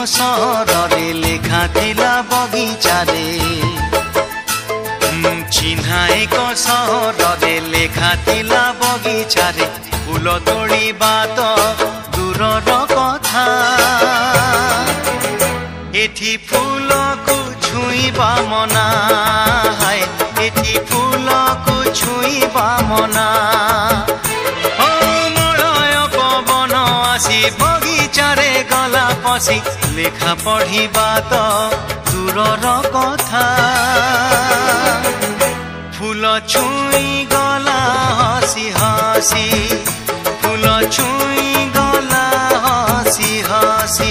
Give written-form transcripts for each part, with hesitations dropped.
सहरे लेखा थिला बगिचारे चिन्हा एक सहरे लेखा थिला बगिचारे फूल तोड़िबा तो दूरर कथा एठी फूल को छुईबा मना हाय एठी फूल को छुईबा मना ओ मलय पवन आसी बगिचारे गला पसी लेखा पढ़िबा तो दूरर कथा फूल छुई गला हसी हसी फूल छुई गला हसी हसी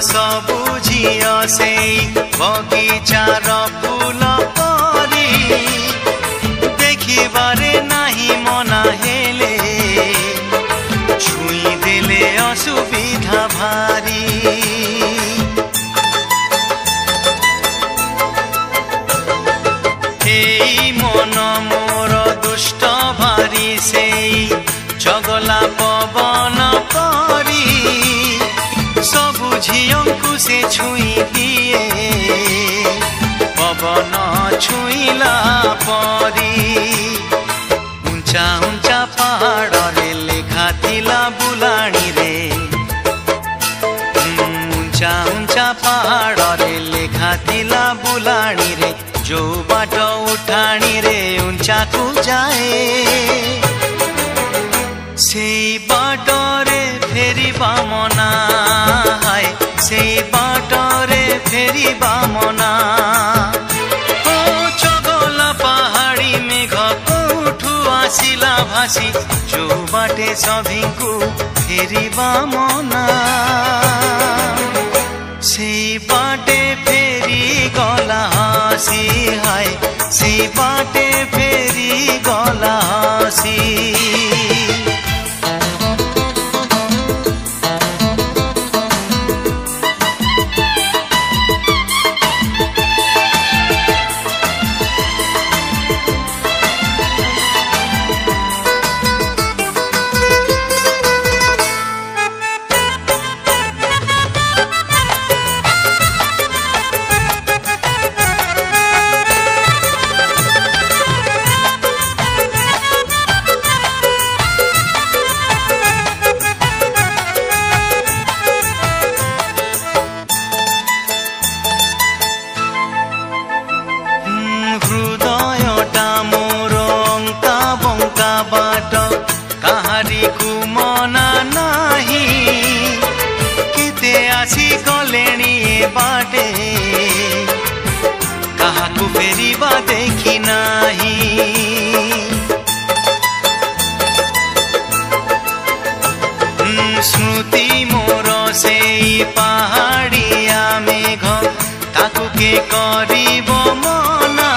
सबु झियो से बगिचार फूल परी देखिबारे नाही मना हेले छुई देले असुविधा भारी एई मन मोर दुष्ट भारी से चगला पवन परी सबु झियों से छुई दिए पवन छुईला परी ऊंचा ऊंचा पहाड़ रे लेखा थिला बुलाणी रे ऊंचा ऊंचा पहाड़ रे लेखा थिला बुलाणी रे जो बाट उठाणी रे ऊंचा को जाए से बाट रे फेरिबा मना हाय से बाटरे फेरिबा मना ओ चगला पहाड़ी मेघ कोठू आसिला भासी जो बाटे सभिंकु फेरिबा मना से बाटे फेरी गला हसी हाय से बाटे फेरी गला हसी बाटे काहाकु फेरिबा देखी नाही स्मृति मोर से पहाड़िया मेघ ताकु के करिब मना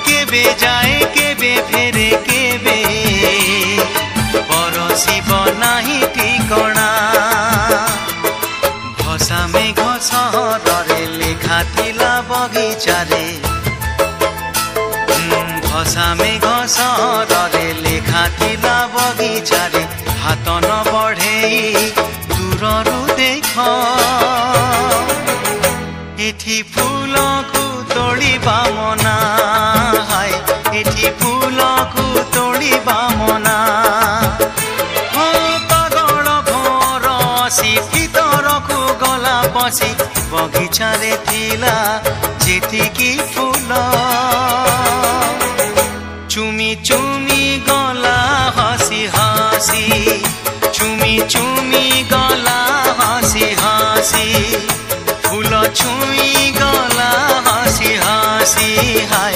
केबे जाए केबे फेरे केबे परसिब नाही ठिकणा भसा मेघ सहरे लेखा थिला बगिचारे भसा मेघ सहरे लेखा थिला बगिचारे हाथ न बढ़े दूररू देख एठी फूल को तोड़िबा मना हाय एठी फूल को तोड़िबा मना ओ पागल घर आसी भीतर को गला पसी बगिचारे थिला जेतिकी फूल चुमी चुमी गला हसी हसी चुमी चुमी गला हसी हसी फूल छुई गला हाँसी हाँसी हाय